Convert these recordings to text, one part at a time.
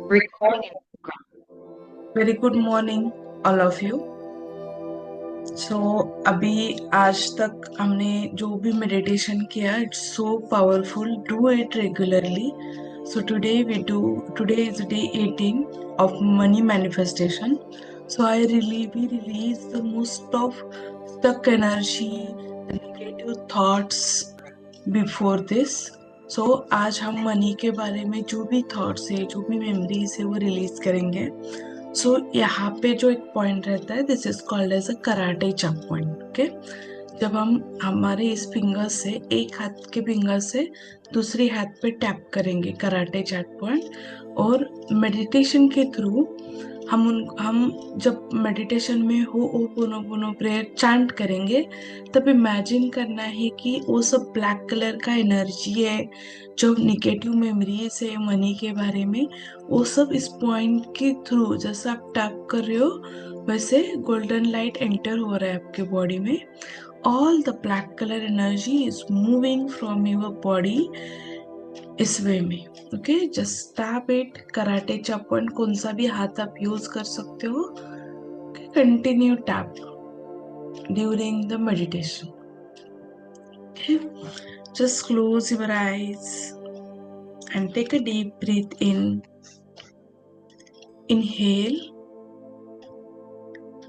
Recording in progress. Very good morning all of you. सो अभी आज तक हमने जो भी मेडिटेशन किया it's so powerful, do it regularly. So today is day 18 of money manifestation. So we release the most of stuck energy, the negative thoughts before this. So आज हम मनी के बारे में जो भी थॉट्स है, जो भी मेमोरीज है वो रिलीज करेंगे। सो यहाँ पे जो एक पॉइंट रहता है, this is called as a karate chop point. Okay, जब हम हमारे इस फिंगर से, एक हाथ के फिंगर से दूसरी हाथ पे टैप करेंगे कराटे चॉप पॉइंट, और मेडिटेशन के थ्रू हम जब मेडिटेशन में हो पोनो प्रेयर चांट करेंगे, तब इमेजिन करना है कि वो सब ब्लैक कलर का एनर्जी है, जो नेगेटिव मेमोरीज है मनी के बारे में, वो सब इस पॉइंट के थ्रू जैसा आप टैप कर रहे हो वैसे गोल्डन लाइट एंटर हो रहा है आपके बॉडी में। All the black colour energy is moving from your body इस वे में। Okay, just tap it. Karate chop point कौन सा भी हाथ आप यूज कर सकते हो। Continue tap during the meditation. Okay, just close your eyes and take a deep breath in. Inhale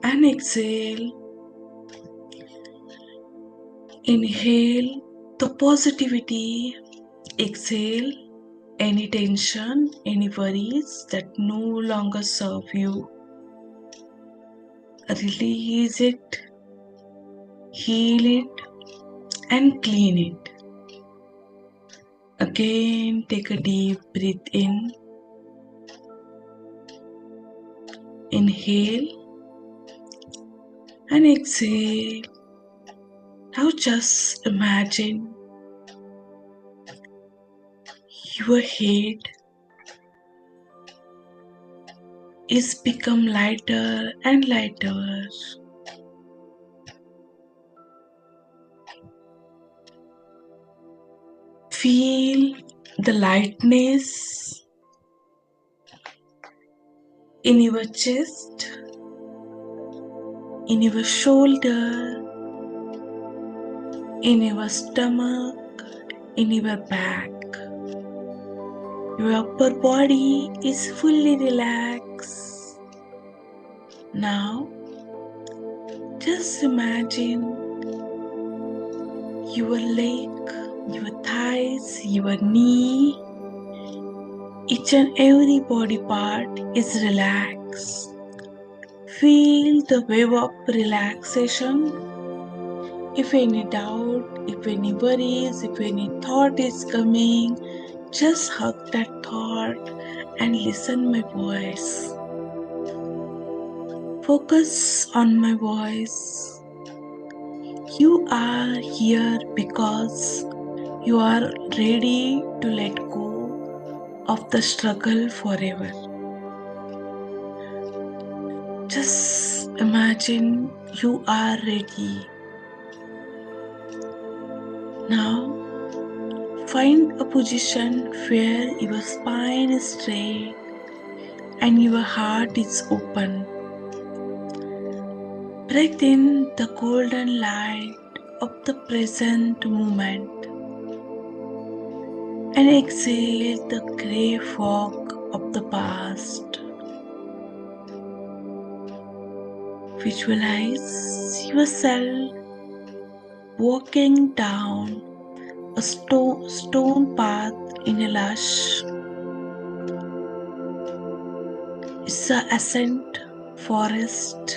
and exhale. Inhale the positivity. Exhale any tension, any worries that no longer serve you. Release it, heal it, and clean it. Again, take a deep breath in. Inhale and exhale. Now just imagine your head is become lighter and lighter. Feel the lightness in your chest, in your shoulder, in your stomach, in your back. Your upper body is fully relaxed. Now, just imagine your leg, your thighs, your knee, each and every body part is relaxed. Feel the wave of relaxation. If any doubt, if any worries, if any thought is coming, just hug that thought and listen my voice. Focus on my voice. You are here because you are ready to let go of the struggle forever. Just imagine you are ready. Now, find a position where your spine is straight and your heart is open. Breathe in the golden light of the present moment and exhale the grey fog of the past. Visualize yourself walking down a stone path in a lush. It's an ascent forest.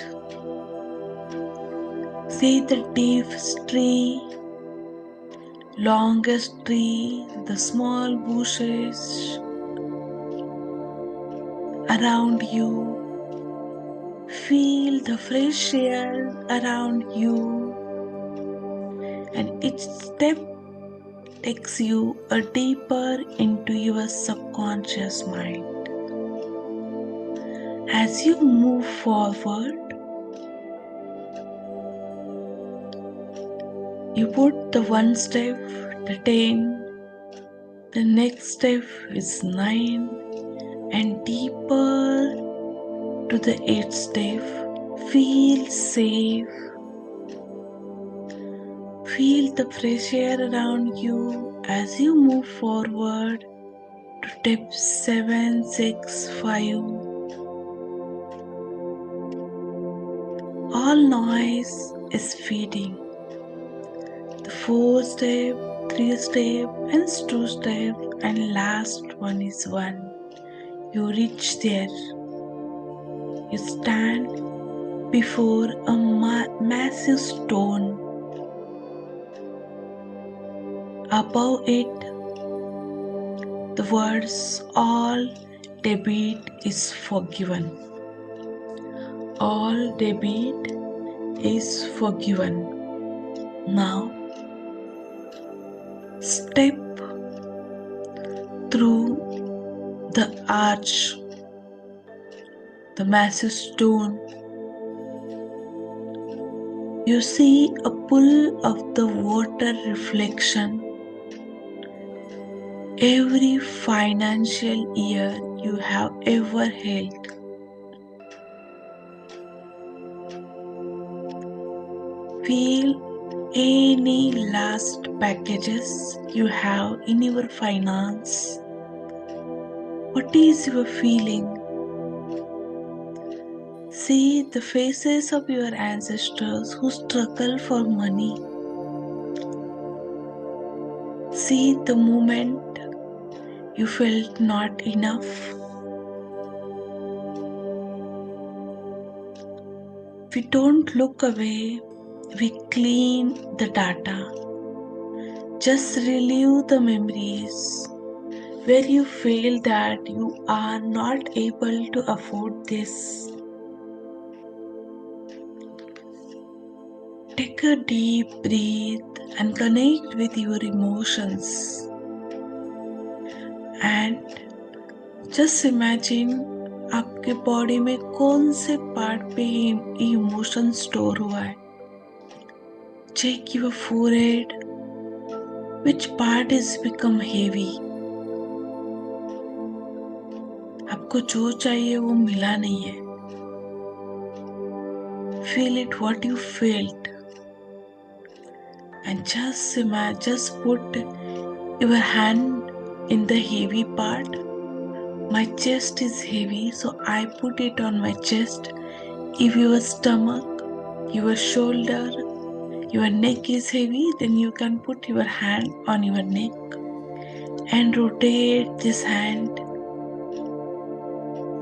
See the deep tree, longest tree, the small bushes around you. Feel the fresh air around you, and each step takes you a deeper into your subconscious mind. As you move forward, you put the one step, the 10, the next step is 9, and deeper to the 8th step. Feel safe. Feel the fresh air around you as you move forward to step 7, 6, 5. All noise is fading. The 4 step, 3 step, and 2 step, and last one is 1. You reach there. You stand before a massive stone. Above it, the words all debit is forgiven. All debit is forgiven. Now, step through the arch, the massive stone. You see a pool of the water reflection. Every financial year you have ever held. Feel any last packages you have in your finance. What is your feeling? See the faces of your ancestors who struggle for money. See the moment you felt not enough. We don't look away, we clean the data. Just relive the memories where you feel that you are not able to afford this. Take a deep breath and connect with your emotions. And just imagine आपके body में कौन से part पे emotion store हुआ है. Check your forehead. Which part is become heavy? आपको जो चाहिए वो मिला नहीं है. Feel it what you felt. And just put your hand in the heavy part. My chest is heavy, so I put it on my chest. If your stomach, your shoulder, your neck is heavy, then you can put your hand on your neck and rotate this hand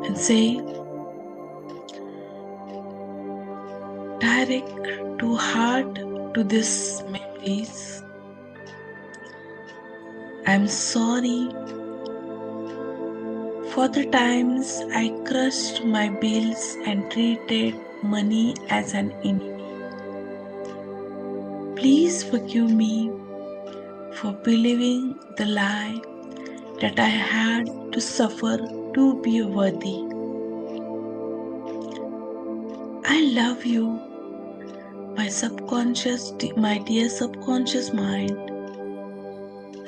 and say, direct to heart to this memories. I'm sorry for the times I crushed my bills and treated money as an enemy. Please forgive me for believing the lie that I had to suffer to be worthy. I love you, my dear subconscious mind,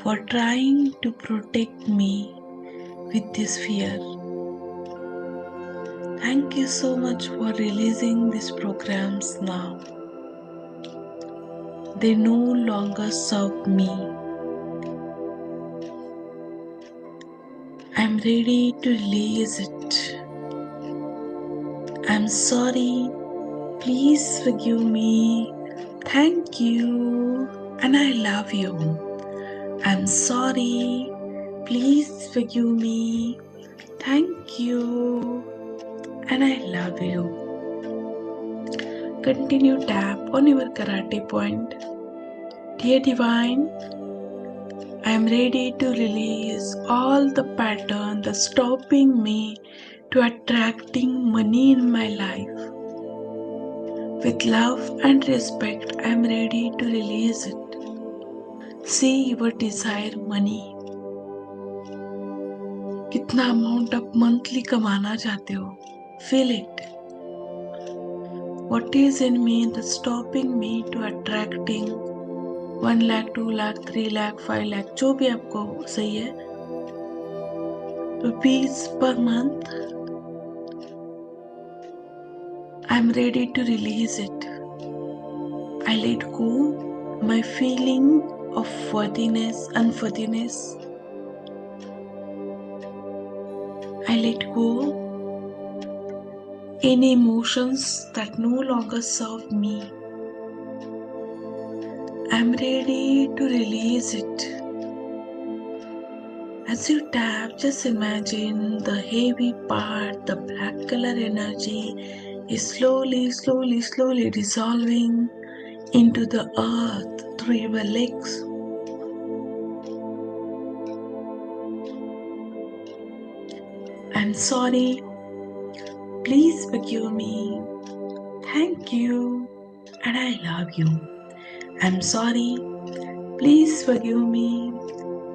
for trying to protect me with this fear. Thank you so much for releasing these programs now. They no longer serve me. I'm ready to release it. I'm sorry. Please forgive me. Thank you. And I love you. I'm sorry. Please forgive me. Thank you. And I love you. Continue tap on your karate point. Dear Divine, I am ready to release all the pattern that's stopping me to attracting money in my life. With love and respect, I am ready to release it. See your desire money. कितना amount आप monthly कमाना चाहते हो? Feel it. What is in me that's stopping me to attracting 1 lakh, 2 lakh, 3 lakh, 5 lakh, जो भी आपको सही है. rupees per month. I'm ready to release it. I let go my feeling of unworthiness. I let go any emotions that no longer serve me. I'm ready to release it. As you tap, just imagine the heavy part, the black color energy is slowly dissolving into the earth through your legs. I'm sorry. Please forgive me. Thank you. And I love you. I'm sorry. Please forgive me.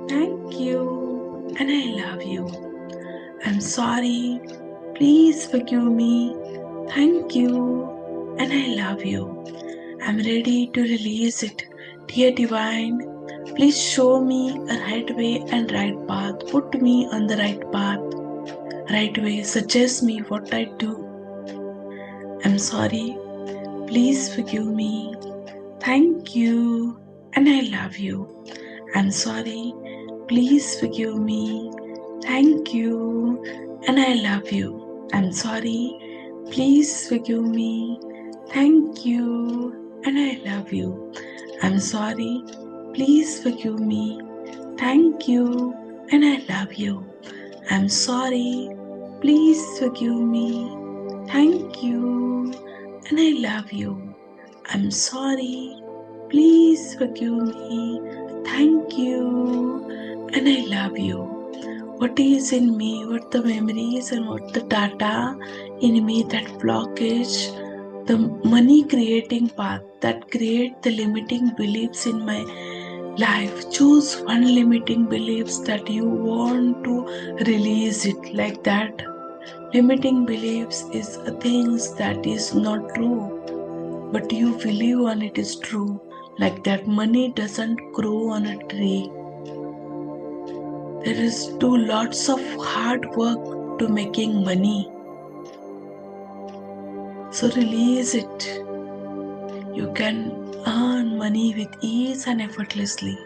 Thank you. And I love you. I'm sorry. Please forgive me. Thank you. And I love you. I'm ready to release it. Dear Divine, please show me a right way and right path. Put me on the right path, right way. Suggest me what I do. I'm sorry. Please forgive me. Thank you. And I love you. I'm sorry. Please forgive me. Thank you. And I love you. I'm sorry. Please forgive me. Thank you. And I love you. I'm sorry. Please forgive me. Thank you. And I love you. I'm sorry. Please forgive me. Thank you. And I love you. I'm sorry. Please forgive me. Thank you. And I love you. What is in me, what the memories and what the data in me, that blockage, the money creating path that create the limiting beliefs in my life. Choose one limiting beliefs that you want to release it like that. Limiting beliefs is a things that is not true, but you believe on it is true. Like that money doesn't grow on a tree. There is do lots of hard work to making money. So release it. You can earn money with ease and effortlessly.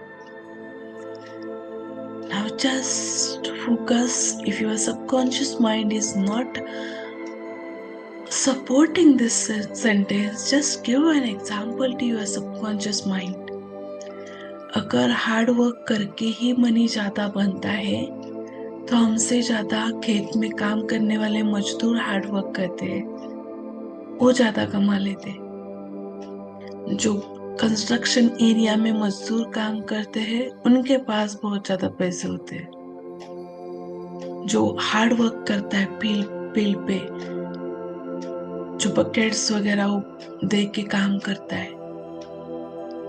Now just focus. If your subconscious mind is not supporting this sentence, just give an example to your subconscious mind. अगर hard work करके ही money ज़्यादा बनता है तो हमसे ज़्यादा खेत में काम करने वाले मजदूर हार्ड वर्क करते हैं, वो ज़्यादा कमा लेते। जो कंस्ट्रक्शन एरिया में मजदूर काम करते हैं उनके पास बहुत ज़्यादा पैसे होते हैं। जो हार्ड वर्क करता है फील्ड पे, जो बकेट्स वगैरह दे के काम करता है,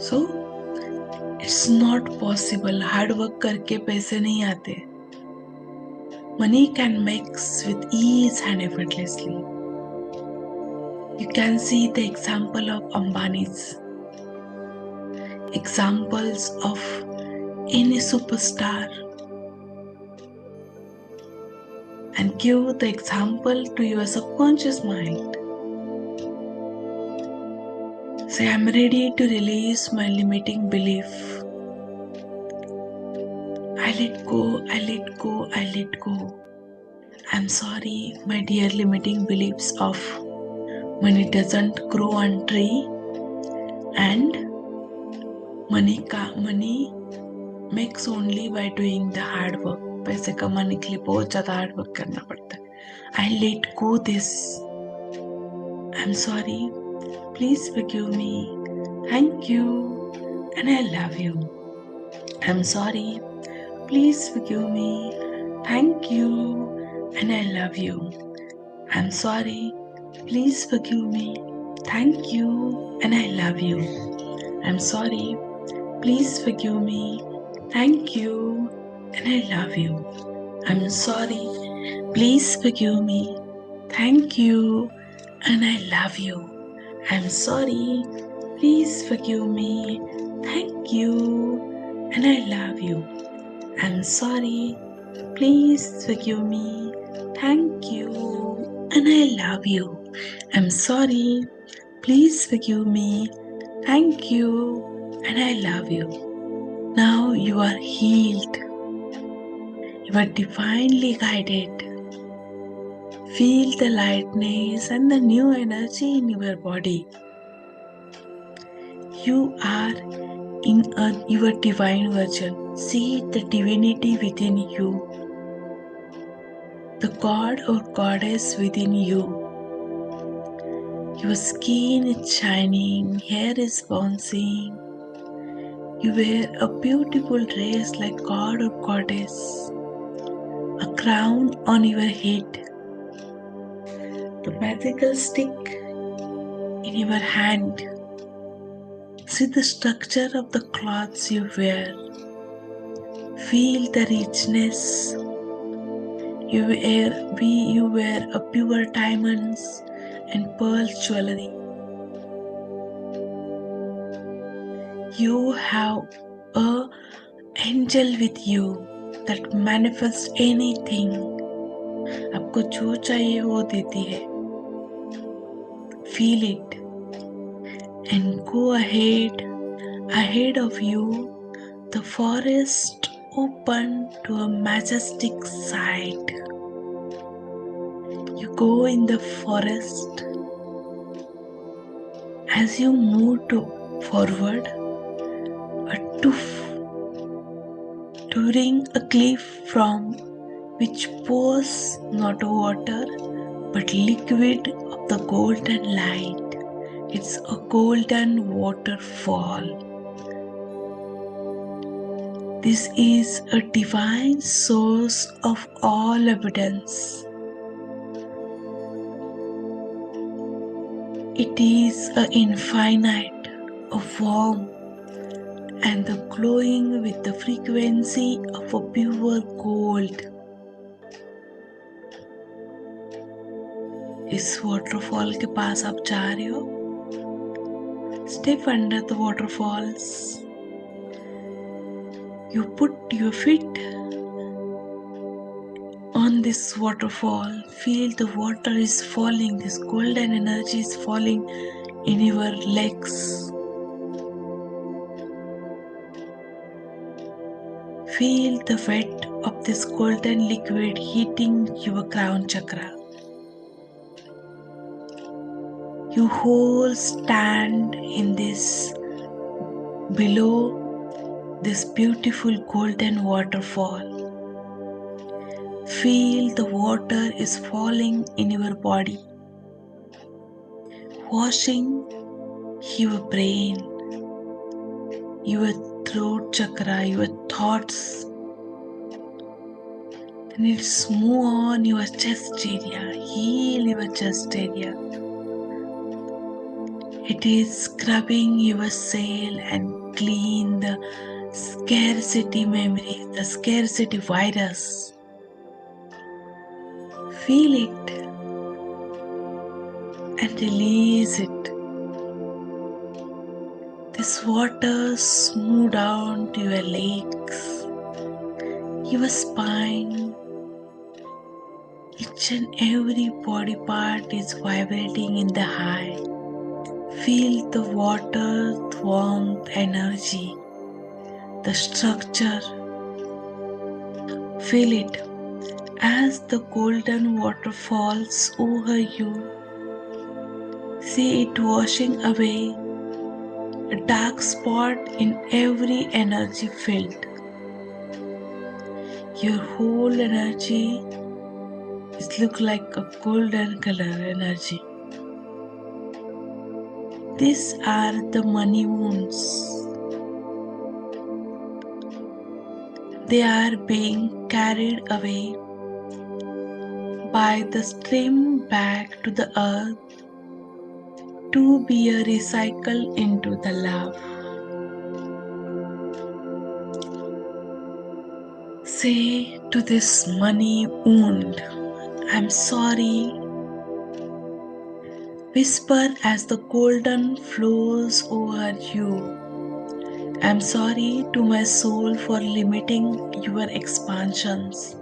so it's not possible. Hard work करके पैसे नहीं आते। Money can makes with ease and effortlessly. You can see the example of Ambani's, examples of any superstar, and give the example to your subconscious mind. Say, I'm ready to release my limiting belief. I let go, I let go, I let go. I'm sorry, my dear limiting beliefs of money doesn't grow on tree and money makes only by doing the hard work. पैसे कमाने के लिए बहुत ज़्यादा hard work करना पड़ता है। I let go this. I'm sorry. Please forgive me. Thank you. And I love you. I'm sorry. Please forgive me. Thank you. And I love you. I'm sorry. Please forgive me. Thank you. And I love you. I'm sorry. Please forgive me. Thank you. And I love you. I'm sorry. Please forgive me. Thank you. And I love you. I'm sorry. Please forgive me. Thank you. And I love you. I'm sorry. Please forgive me. Thank you. And I love you. I'm sorry. Please forgive me. Thank you. And I love you. Now you are healed. You are divinely guided. Feel the lightness and the new energy in your body. You are in your divine version. See the divinity within you, the god or goddess within you. Your skin is shining, hair is bouncing. You wear a beautiful dress like god or goddess, a crown on your head, the magical stick in your hand. See the structure of the clothes you wear. Feel the richness. You wear a pure diamonds and pearl jewelry. You have a angel with you that manifests anything. आपको जो चाहिए वो देती है. Feel it and go ahead of you. The forest open to a majestic sight. You go in the forest. As you move forward, a tooth touring a cliff from which pours not water but liquid of the golden light. It's a golden waterfall. This is a divine source of all evidence. It is infinite, warm, and glowing with the frequency of a pure gold. इस waterfall के पास आप जा रहे हो. Step under the waterfalls. You put your feet on this waterfall. Feel the water is falling. This golden energy is falling in your legs. Feel the weight of this golden liquid hitting your crown chakra. You whole stand in this below this beautiful golden waterfall. Feel the water is falling in your body, washing your brain, your throat chakra, your thoughts. Then it's move on your chest area, heal your chest area. It is scrubbing your cell and clean the scarcity memory, the scarcity virus. Feel it and release it. This water smooth down to your legs, your spine. Each and every body part is vibrating in the high. Feel the water, warmth, energy, the structure. Feel it as the golden water falls over you. See it washing away a dark spot in every energy field. Your whole energy is look like a golden color energy. These are the money wounds. They are being carried away by the stream back to the earth to be recycled into the love. Say to this money wound, I'm sorry. Whisper as the golden flows over you. I'm sorry to my soul for limiting your expansions.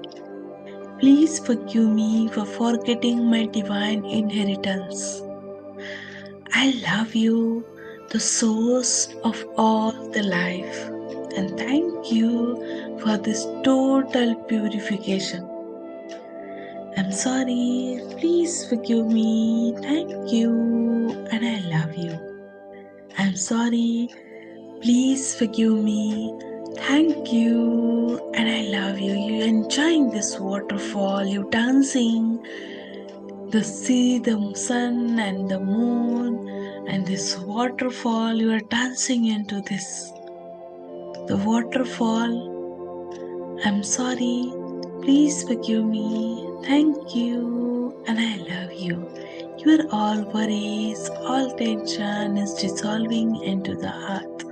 Please forgive me for forgetting my divine inheritance. I love you, the source of all the life, and thank you for this total purification. I'm sorry, please forgive me, thank you, and I love you. I'm sorry, please forgive me, thank you, and I love you. You're enjoying this waterfall, you're dancing, the sea, the sun, and the moon, and this waterfall. You are dancing into this. The waterfall. I'm sorry. Please forgive me. Thank you, and I love you. Your all worries, all tension is dissolving into the earth.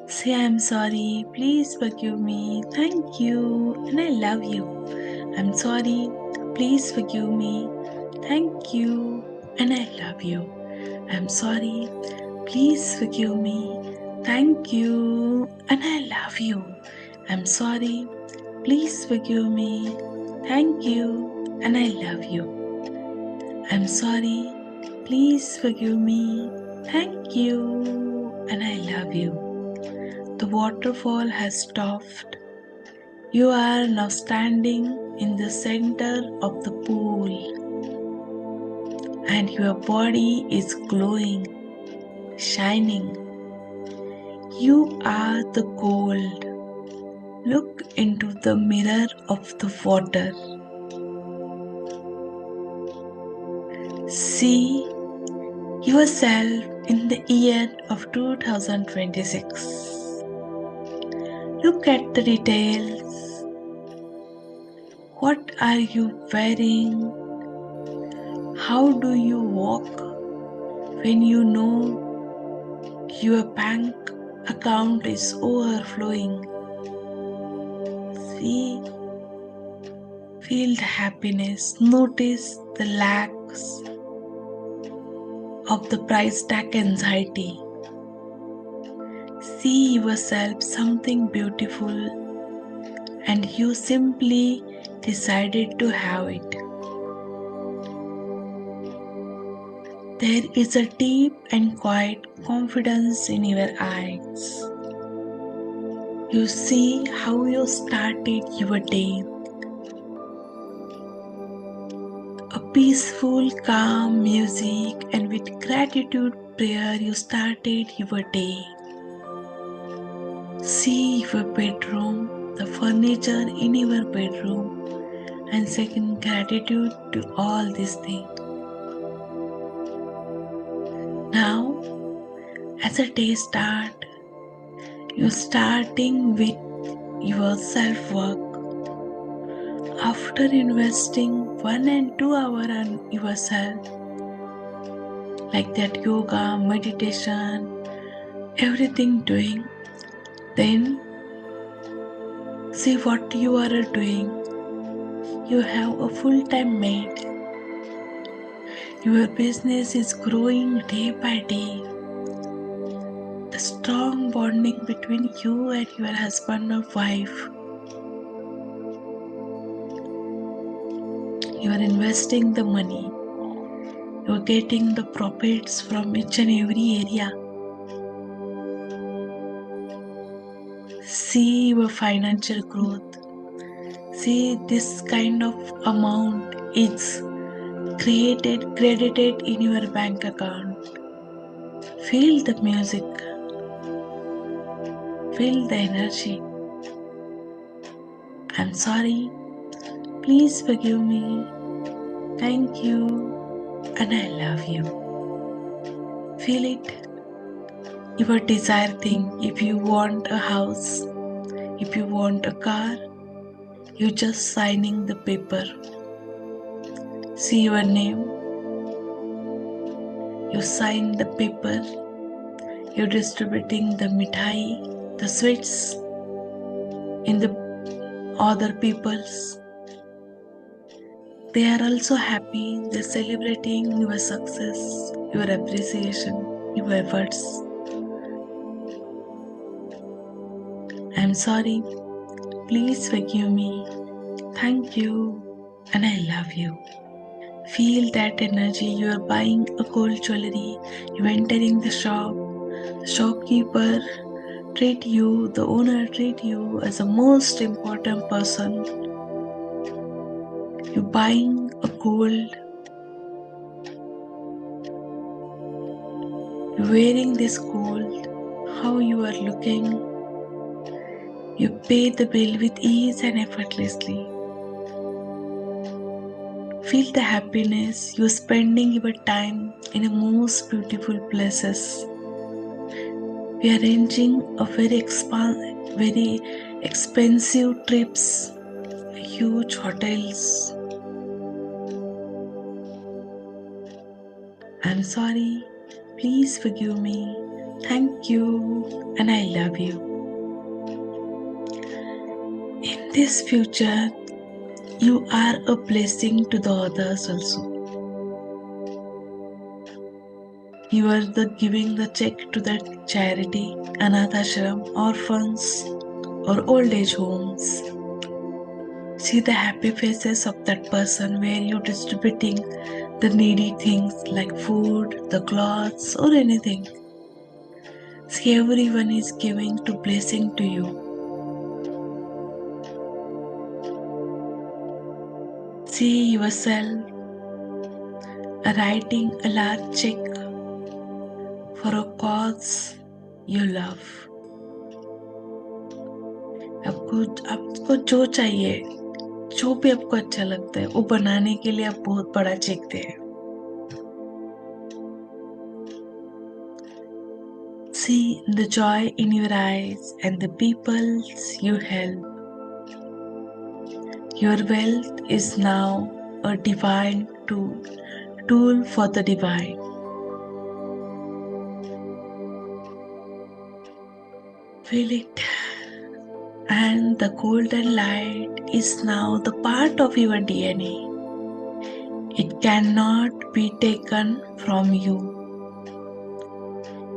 Say, I'm sorry. Please forgive me. Thank you, and I love you. I'm sorry. Please forgive me. Thank you, and I love you. I'm sorry. Please forgive me. Thank you, and I love you. I'm sorry. Please forgive me. Thank you, and I love you. I'm sorry. Please forgive me. Thank you, and I love you. The waterfall has stopped. You are now standing in the center of the pool, and your body is glowing, shining. You are the gold. Look into the mirror of the water. See yourself in the year of 2026. Look at the details. What are you wearing? How do you walk when you know your bank account is overflowing? See, feel the happiness. Notice the lacks of the price tag anxiety. See yourself something beautiful and you simply decided to have it. There is a deep and quiet confidence in your eyes. You see how you started your day. A peaceful, calm music, and with gratitude prayer you started your day. See your bedroom, the furniture in your bedroom, and second gratitude to all these things. Now, as a day start, you're starting with your self-work. After investing 1 and 2 hours on yourself, like that yoga, meditation, everything doing, then see what you are doing. You have a full-time maid. Your business is growing day by day. The strong bonding between you and your husband or wife. You are investing the money. You are getting the profits from each and every area. See your financial growth. See this kind of amount is credited in your bank account. Feel the music. Feel the energy. I'm sorry. Please forgive me. Thank you. And I love you. Feel it. Your desire thing. If you want a house, if you want a car, you just signing the paper. See your name. You sign the paper. You're distributing the mithai, the sweets in the other people's. They are also happy. They're celebrating your success, your appreciation, your efforts. I'm sorry. Please forgive me. Thank you. and I love you. Feel that energy. You are buying a gold jewelry, you entering the shop, the shopkeeper treat you, the owner treat you as the most important person. You buying a gold, you wearing this gold, how you are looking. You pay the bill with ease and effortlessly. Feel the happiness. You're spending your time in the most beautiful places. We are arranging a very expensive trips, huge hotels. I'm sorry. Please forgive me. Thank you, and I love you. In this future, you are a blessing to the others also. You are giving the check to the charity, anath ashram, orphans, or old age homes. See the happy faces of that person where you're distributing the needy things like food, the clothes, or anything. See, everyone is giving to blessing to you. See yourself writing a large check for a cause you love. आपको जो चाहिए, जो भी आपको अच्छा लगता है, वो बनाने के लिए आप बहुत बड़ा चेक दें. See the joy in your eyes and the peoples you help. Your wealth is now a divine tool for the divine. Feel it. And the golden light is now the part of your DNA. It cannot be taken from you.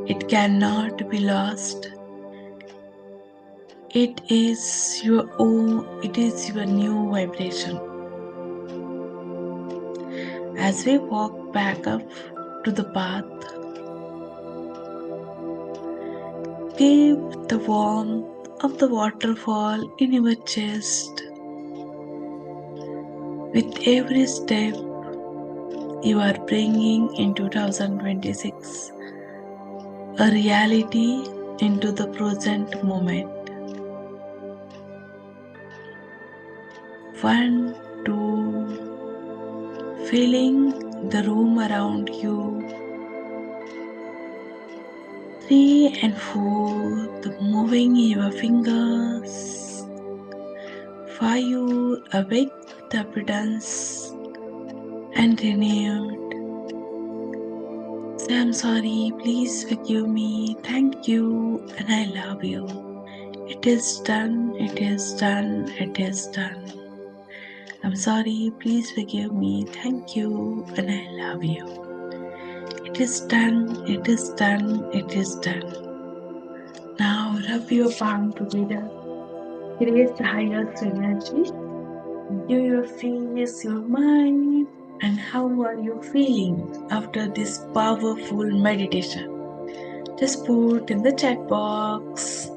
It cannot be lost. It is your own, it is your new vibration. As we walk back up to the path, keep the warmth of the waterfall in your chest. With every step you are bringing in 2026, a reality into the present moment. 1, 2, feeling the room around you. 3 and 4, the moving your fingers. 5, awake the abundance and renewed. Say, I'm sorry, please forgive me, thank you, and I love you. It is done, it is done, it is done. I'm sorry, please forgive me, thank you, and I love you. It is done, it is done, it is done. Now rub your palm together. Create the highest energy. Give your face, your mind, and how are you feeling after this powerful meditation? Just put in the chat box.